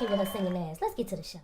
here with her singing ass. Let's get to the show.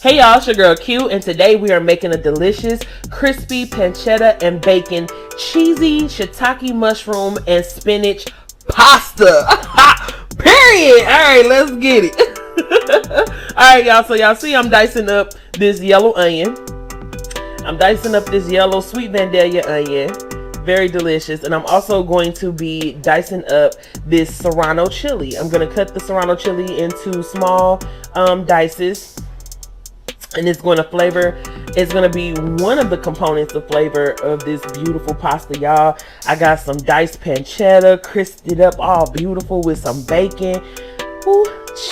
Hey y'all, it's your girl Q, and today we are making a delicious, crispy pancetta and bacon, cheesy shiitake mushroom and spinach pasta. Period. Alright, let's get it. Alright y'all, so y'all see I'm dicing up this yellow onion. I'm dicing up this yellow sweet Vandalia onion. Very delicious. And I'm also going to be dicing up this serrano chili. I'm going to cut the serrano chili into small dices. And it's going to flavor, it's going to be one of the components of flavor of this beautiful pasta, y'all. I got some diced pancetta, crisped it up all beautiful with some bacon. Ooh,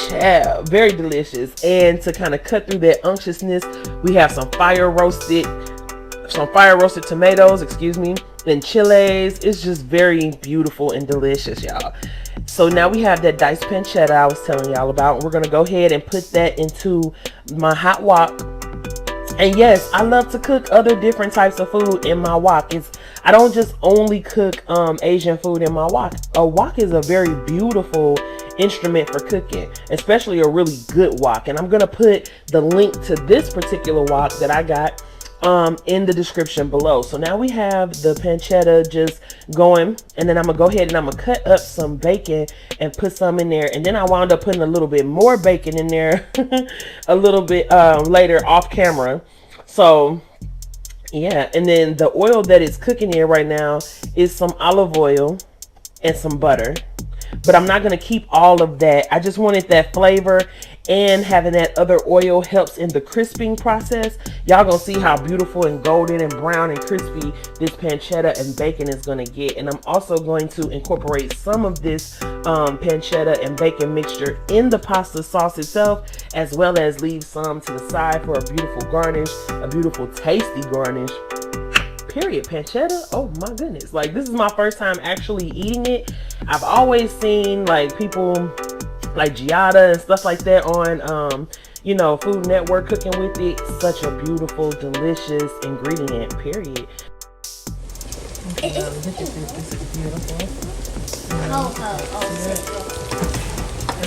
child, very delicious. And to kind of cut through that unctuousness, we have some fire roasted tomatoes, and chiles. It's just very beautiful and delicious, y'all. So now we have that diced pancetta I was telling y'all about. We're going to go ahead and put that into my hot wok. And yes, I love to cook other different types of food in my wok. I don't just only cook Asian food in my wok. A wok is a very beautiful instrument for cooking, especially a really good wok. And I'm going to put the link to this particular wok that I got in the description below. So now we have the pancetta just going, and then I'm gonna go ahead and I'm gonna cut up some bacon and put some in there, and then I wound up putting a little bit more bacon in there a little bit later off camera. So yeah, and then the oil that is cooking in right now is some olive oil and some butter, but I'm not gonna keep all of that. I just wanted that flavor, and having that other oil helps in the crisping process. Y'all gonna see how beautiful and golden and brown and crispy this pancetta and bacon is gonna get. And I'm also going to incorporate some of this pancetta and bacon mixture in the pasta sauce itself, as well as leave some to the side for a beautiful garnish, a beautiful tasty garnish. Period. Pancetta, oh my goodness, like this is my first time actually eating it. I've always seen like people like Giada and stuff like that on you know, Food Network cooking with it. Such a beautiful, delicious ingredient. Period. Okay, look at this. This is beautiful. That's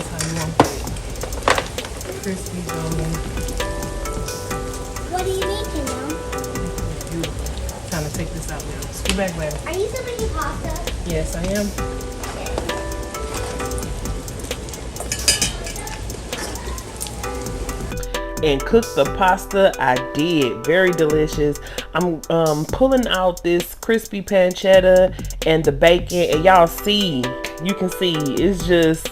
how you want it. Crispy golden. What are you making now? Beautiful. Trying to take this out now. Scoot back, baby. Are you still making pasta? Yes, I am. And cook the pasta. I did. Very delicious. I'm pulling out this crispy pancetta and the bacon, and y'all see, you can see it's just,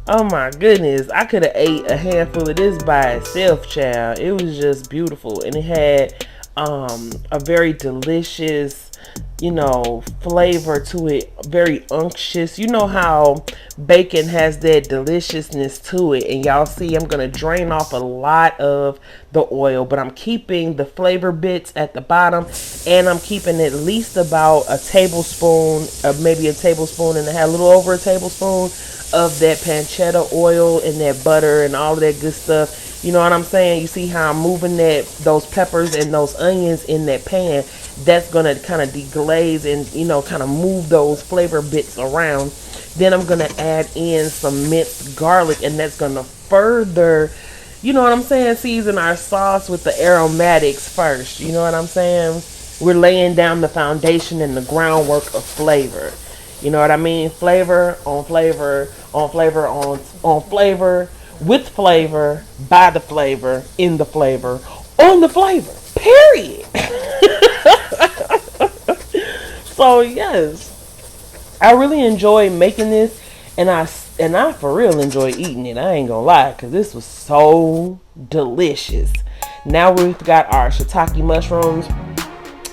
oh my goodness, I could have ate a handful of this by itself, child. It was just beautiful, and it had a very delicious, you know, flavor to it, very unctuous. You know how bacon has that deliciousness to it, and y'all see I'm gonna drain off a lot of the oil, but I'm keeping the flavor bits at the bottom, and I'm keeping at least about a tablespoon, maybe a tablespoon and a half, a little over a tablespoon of that pancetta oil and that butter and all of that good stuff. You know what I'm saying? You see how I'm moving those peppers and those onions in that pan. That's gonna kind of deglaze and, you know, kind of move those flavor bits around. Then I'm gonna add in some minced garlic, and that's gonna further, you know what I'm saying, season our sauce with the aromatics first. You know what I'm saying? We're laying down the foundation and the groundwork of flavor. You know what I mean? Flavor on flavor on flavor on flavor, with flavor, by the flavor, in the flavor, on the flavor. Period. So yes, I really enjoy making this, and I for real enjoy eating it. I ain't gonna lie, because this was so delicious. Now we've got our shiitake mushrooms,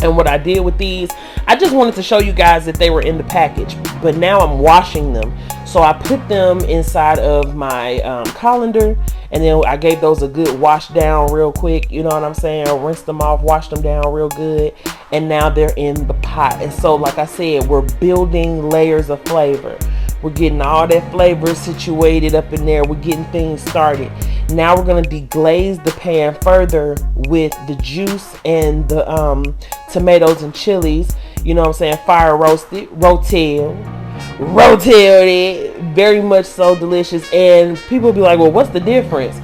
and what I did with these, I just wanted to show you guys that they were in the package, but now I'm washing them. So I put them inside of my colander, and then I gave those a good wash down real quick. You know what I'm saying? Rinse them off, wash them down real good, and now they're in the pot. And so, like I said, we're building layers of flavor. We're getting all that flavor situated up in there. We're getting things started. Now we're gonna deglaze the pan further with the juice and the tomatoes and chilies. You know what I'm saying? Fire roasted, rotel it. Very much so delicious. And people be like, well, what's the difference?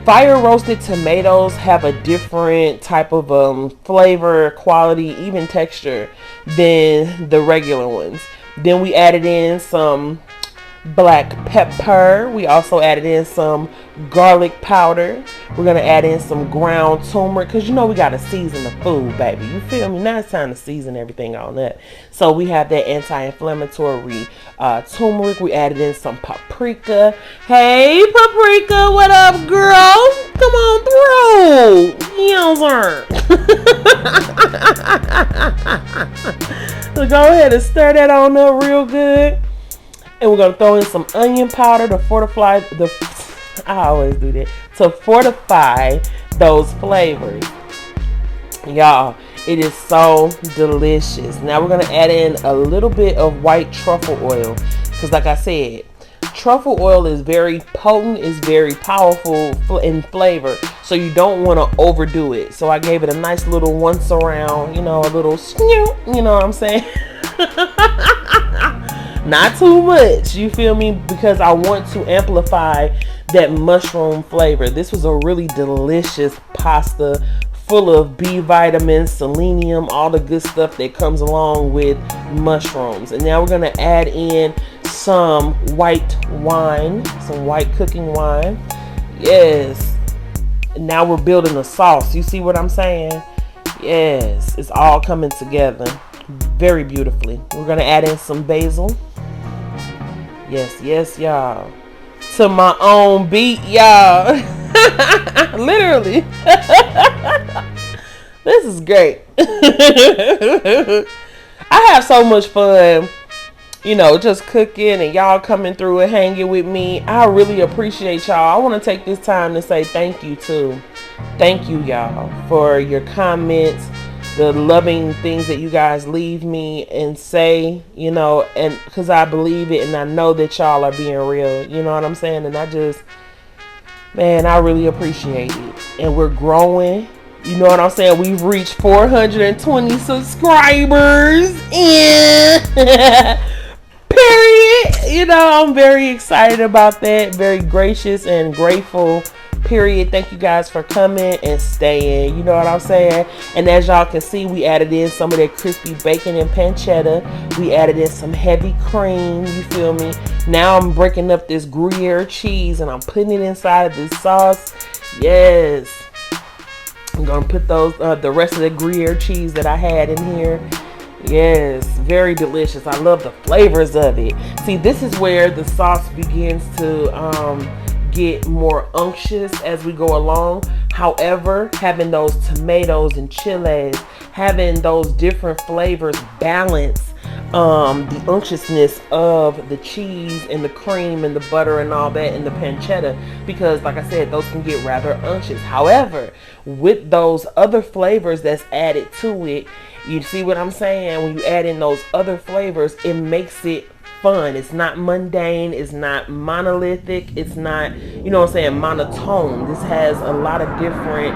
Fire roasted tomatoes have a different type of flavor, quality, even texture than the regular ones. Then we added in some black pepper. We also added in some garlic powder. We're gonna add in some ground turmeric because you know we gotta season the food, baby. You feel me? Now it's time to season everything on that. So we have that anti-inflammatory turmeric. We added in some paprika. Hey, paprika, what up, girl? Come on through. Yes, sir. So go ahead and stir that on up real good. And we're going to throw in some onion powder to fortify I always do that. To fortify those flavors. Y'all, it is so delicious. Now we're going to add in a little bit of white truffle oil. Because like I said, truffle oil is very potent, is very powerful in flavor. So you don't want to overdo it. So I gave it a nice little once around, you know, a little snoot, you know what I'm saying? Not too much, you feel me? Because I want to amplify that mushroom flavor. This was a really delicious pasta full of B vitamins, selenium, all the good stuff that comes along with mushrooms. And now we're going to add in some white wine, some white cooking wine. Yes. And now we're building a sauce. You see what I'm saying? Yes. It's all coming together very beautifully. We're going to add in some basil. Yes, y'all. To my own beat, y'all. Literally. This is great. I have so much fun, you know, just cooking and y'all coming through and hanging with me. I really appreciate y'all. I want to take this time to say thank you too. Thank you, y'all, for your comments, the loving things that you guys leave me and say, you know, and because I believe it and I know that y'all are being real, you know what I'm saying? And I just, man, I really appreciate it. And we're growing, you know what I'm saying? We've reached 420 subscribers and period. You know, I'm very excited about that, very gracious and grateful. Period. Thank you guys for coming and staying. You know what I'm saying? And as y'all can see, we added in some of that crispy bacon and pancetta. We added in some heavy cream. You feel me? Now I'm breaking up this Gruyere cheese and I'm putting it inside of this sauce. Yes. I'm going to put those, the rest of the Gruyere cheese that I had in here. Yes. Very delicious. I love the flavors of it. See, this is where the sauce begins to, get more unctuous as we go along. However, having those tomatoes and chilies, having those different flavors balance the unctuousness of the cheese and the cream and the butter and all that and the pancetta, because like I said, those can get rather unctuous. However, with those other flavors that's added to it, you see what I'm saying? When you add in those other flavors, it makes it fun. It's not mundane. It's not monolithic. It's not, you know what I'm saying, monotone. This has a lot of different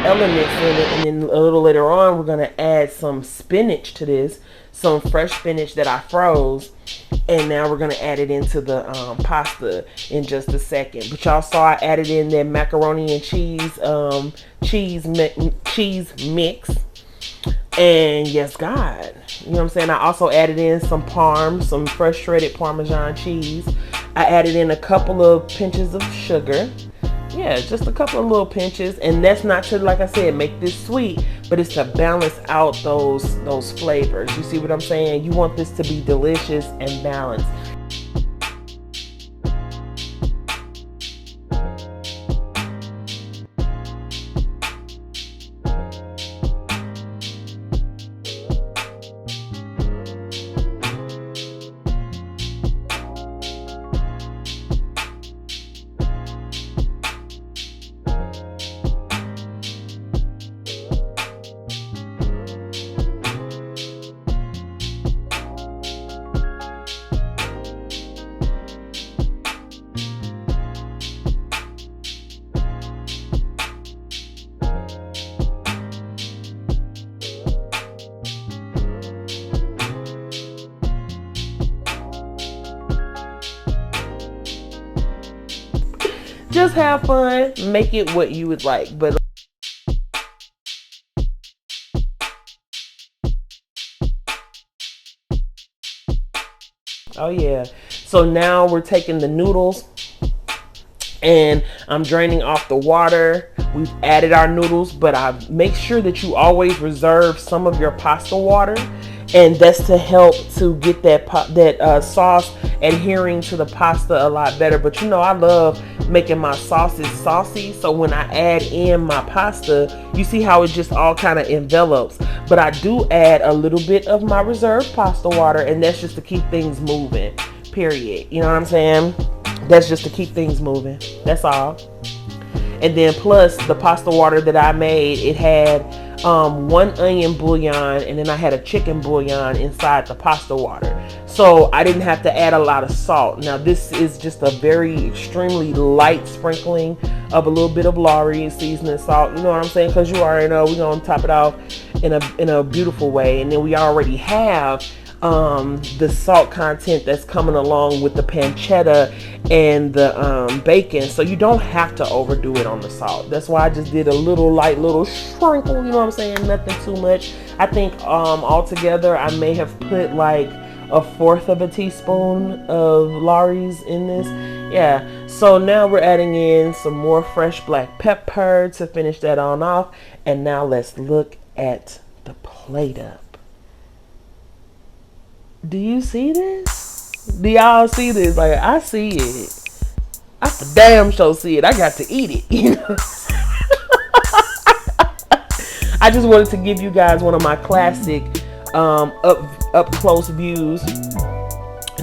elements in it. And then a little later on, we're going to add some spinach to this. Some fresh spinach that I froze. And now we're going to add it into the pasta in just a second. But y'all saw I added in that macaroni and cheese mix. And yes, God, you know what I'm saying? I also added in some some fresh shredded Parmesan cheese. I added in a couple of pinches of sugar. Yeah, just a couple of little pinches. And that's not to, like I said, make this sweet, but it's to balance out those flavors. You see what I'm saying? You want this to be delicious and balanced. just have fun, make it what you would like. But oh yeah, so now we're taking the noodles and I'm draining off the water. We've added our noodles, but I make sure that you always reserve some of your pasta water, and that's to help to get that sauce adhering to the pasta a lot better. But you know, I love making my sauces saucy, so when I add in my pasta, you see how it just all kind of envelops. But I do add a little bit of my reserved pasta water, and that's just to keep things moving, period. You know what I'm saying? That's just to keep things moving. That's all. And then plus the pasta water that I made, it had 1 onion bouillon, and then I had a chicken bouillon inside the pasta water. So I didn't have to add a lot of salt. Now this is just a very extremely light sprinkling of a little bit of Lawry seasoning salt. You know what I'm saying? Because you already know we're going to top it off in a beautiful way. And then we already have the salt content that's coming along with the pancetta and the bacon, so you don't have to overdo it on the salt. That's why I just did a little light little sprinkle, you know what I'm saying? Nothing too much. I think altogether I may have put like 1/4 of a teaspoon of Lawry's in this. Yeah, so now we're adding in some more fresh black pepper to finish that on off. And now let's look at the plate up. Do you see this? Do y'all see this? Like, I see it. I for damn sure see it. I got to eat it, you know. I just wanted to give you guys one of my classic up close views,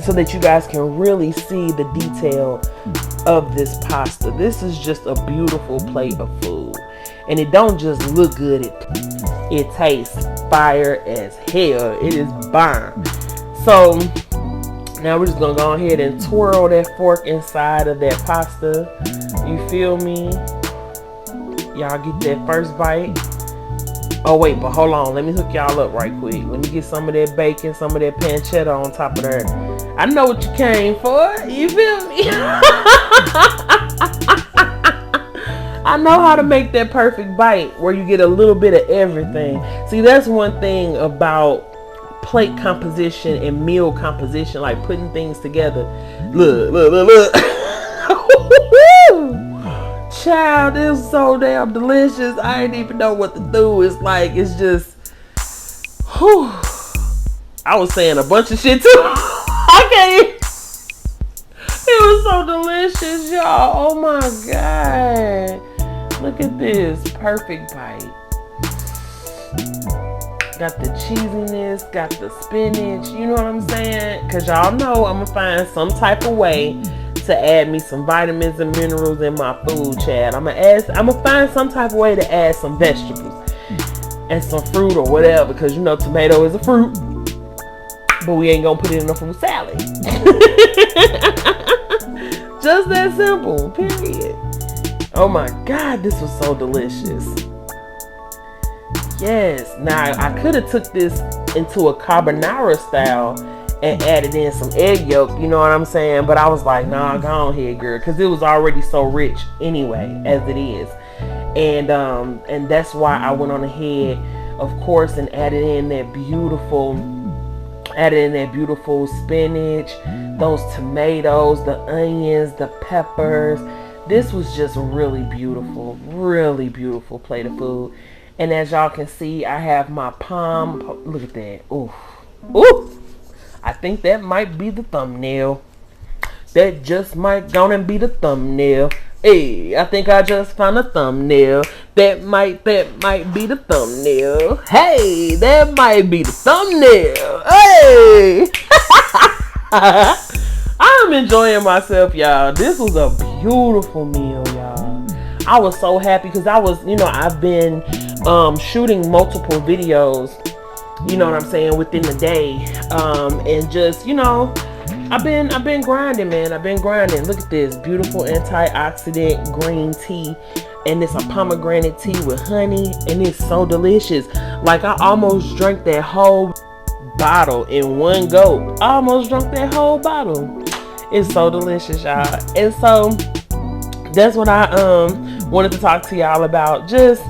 so that you guys can really see the detail of this pasta. This is just a beautiful plate of food, and it don't just look good. It tastes fire as hell. It is bomb. So now we're just gonna go ahead and twirl that fork inside of that pasta. You feel me? Y'all get that first bite. Oh wait, but hold on. Let me hook y'all up right quick. Let me get some of that bacon, some of that pancetta on top of there. I know what you came for. You feel me? I know how to make that perfect bite where you get a little bit of everything. See, that's one thing about plate composition and meal composition, like putting things together. Look. Child, this is so damn delicious. I didn't even know what to do. It's like, it's just, whew. I was saying a bunch of shit too. I can't. It was so delicious, y'all. Oh my God. Look at this perfect bite. Got the cheesiness, got the spinach, you know what I'm saying? Because y'all know I'm going to find some type of way to add me some vitamins and minerals in my food, Chad. I'm gonna find some type of way to add some vegetables and some fruit or whatever, because you know tomato is a fruit, but we ain't gonna put it in a fruit salad. Just that simple, period. Oh my God, this was so delicious. Yes. Now I could have took this into a carbonara style and added in some egg yolk, you know what I'm saying? But I was like, nah, go on here, girl, because it was already so rich anyway, as it is. And that's why I went on ahead, of course, and added in that beautiful spinach, those tomatoes, the onions, the peppers. This was just really beautiful plate of food. And as y'all can see, I have my palm. Look at that. Ooh. Ooh. I think that might be the thumbnail. That just might gonna be the thumbnail. Hey, I think I just found a thumbnail. That might be the thumbnail. Hey, that might be the thumbnail. Hey. I'm enjoying myself, y'all. This was a beautiful meal, y'all. I was so happy because I've been shooting multiple videos, you know what I'm saying, within the day, and just, I've been grinding, man. I've been grinding. Look at this beautiful antioxidant green tea, and it's a pomegranate tea with honey, and it's so delicious. Like, I almost drank that whole bottle in one go. I almost drank that whole bottle. It's so delicious, y'all. And so That's what I wanted to talk to y'all about. Just,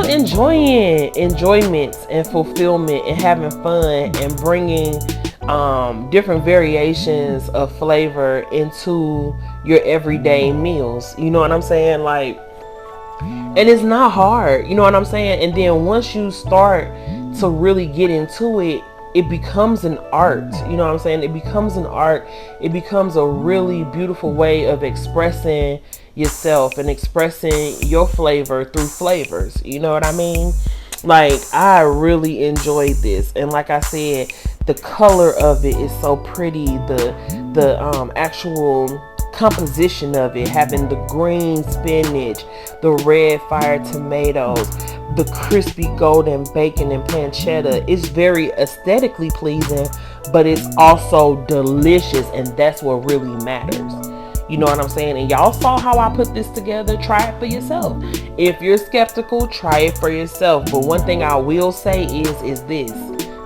enjoying enjoyments and fulfillment and having fun and bringing different variations of flavor into your everyday meals. You know what I'm saying? Like, and it's not hard. You know what I'm saying? And then once you start to really get into it, it becomes an art. You know what I'm saying? It becomes an art. It becomes a really beautiful way of expressing yourself and expressing your flavor through flavors. You know what I mean? Like, I really enjoyed this. And like I said, the color of it is so pretty. The actual composition of it, having the green spinach, the red fire tomatoes, the crispy golden bacon and pancetta, is very aesthetically pleasing, but it's also delicious, and that's what really matters. You know what I'm saying? And y'all saw how I put this together. Try it for yourself. If you're skeptical, try it for yourself. But one thing I will say is this.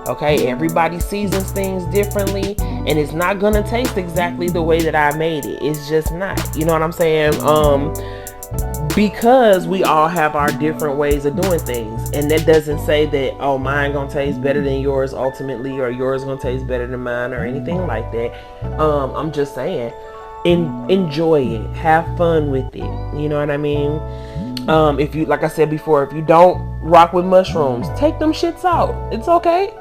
Okay, everybody seasons things differently, and it's not gonna taste exactly the way that I made it. It's just not. You know what I'm saying? Because we all have our different ways of doing things, and that doesn't say that, oh, mine gonna taste better than yours ultimately, or yours gonna taste better than mine, or anything like that. I'm just saying, enjoy it, have fun with it. You know what I mean? If you, like I said before, if you don't rock with mushrooms, take them shits out. It's okay.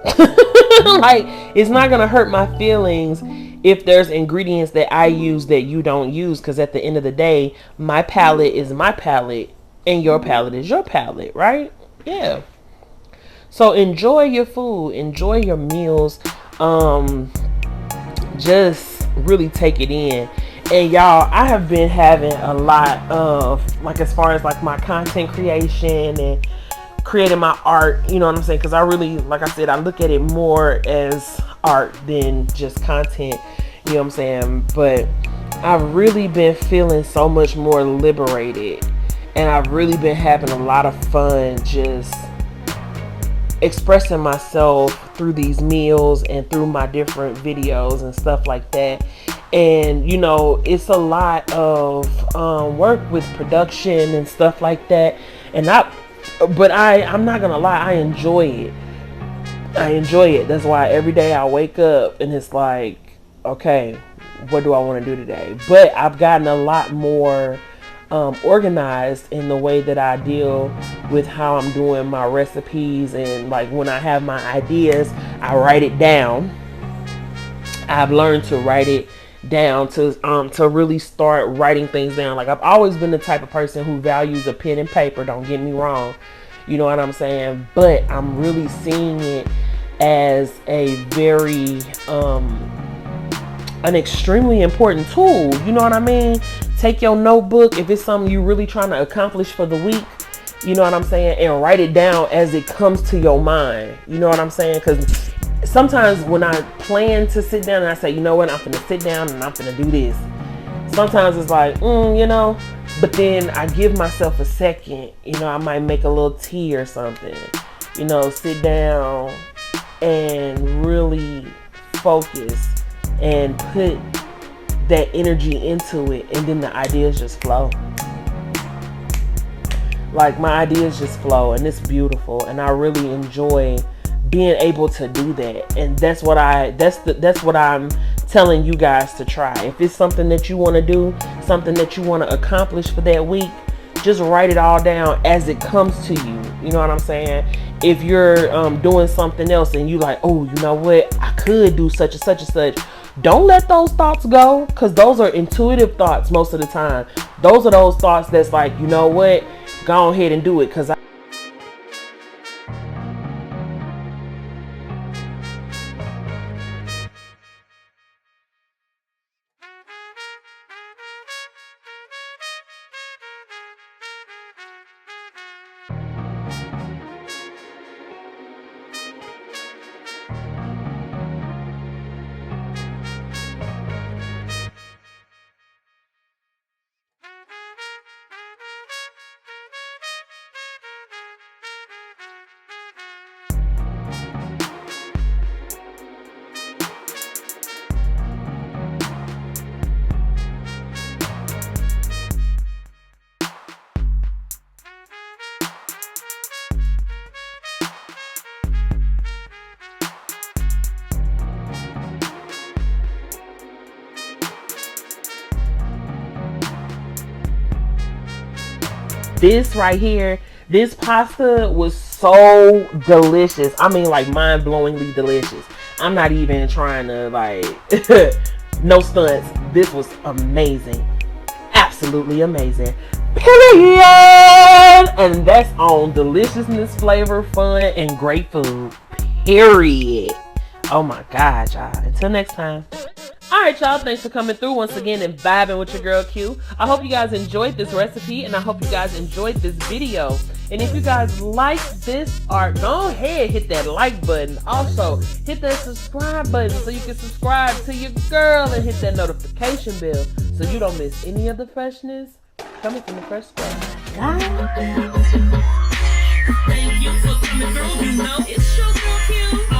Like, it's not gonna hurt my feelings if there's ingredients that I use that you don't use, because at the end of the day, my palate is my palate and your palate is your palate, right? Yeah. So enjoy your food, enjoy your meals. Just really take it in. And y'all, I have been having a lot of, like, as far as like my content creation and creating my art, you know what I'm saying? Because I really, like I said, I look at it more as art than just content, you know what I'm saying? But I've really been feeling so much more liberated, and I've really been having a lot of fun just expressing myself through these meals and through my different videos and stuff like that. And it's a lot of work with production and stuff like that, and I'm not gonna lie, I enjoy it. That's why every day I wake up and it's like, okay, what do I want to do today? But I've gotten a lot more organized in the way that I deal with how I'm doing my recipes. And like, when I have my ideas, I write it down. I've learned to write it down, to really start writing things down. Like, I've always been the type of person who values a pen and paper, don't get me wrong, you know what I'm saying? But I'm really seeing it as a very an extremely important tool, you know what I mean? Take your notebook, if it's something you're really trying to accomplish for the week, you know what I'm saying, and write it down as it comes to your mind, you know what I'm saying? Because sometimes when I plan to sit down and I say, you know what, I'm gonna sit down and I'm gonna do this, sometimes it's like, but then I give myself a second, I might make a little tea or something, sit down and really focus and put that energy into it, and then the ideas just flow. Like, my ideas just flow, and it's beautiful, and I really enjoy being able to do that. And that's what I'm telling you guys to try. If it's something that you want to do, something that you want to accomplish for that week, just write it all down as it comes to you. You know what I'm saying? If you're doing something else and you like, oh, you know what, I could do such and such and such, don't let those thoughts go, because those are intuitive thoughts most of the time. Those are those thoughts that's like, you know what, go ahead and do it, because this right here, this pasta was so delicious. I mean, like, mind-blowingly delicious. I'm not even trying to, like, no stunts. This was amazing. Absolutely amazing. Period. And that's on deliciousness, flavor, fun, and great food. Period. Oh my God, y'all. Until next time. Alright, y'all, thanks for coming through once again and vibing with your girl Q. I hope you guys enjoyed this recipe, and I hope you guys enjoyed this video. And if you guys like this art, go ahead, hit that like button. Also, hit that subscribe button so you can subscribe to your girl and hit that notification bell so you don't miss any of the freshness coming from the fresh squad. Thank you for coming through. You know it's your girl Q.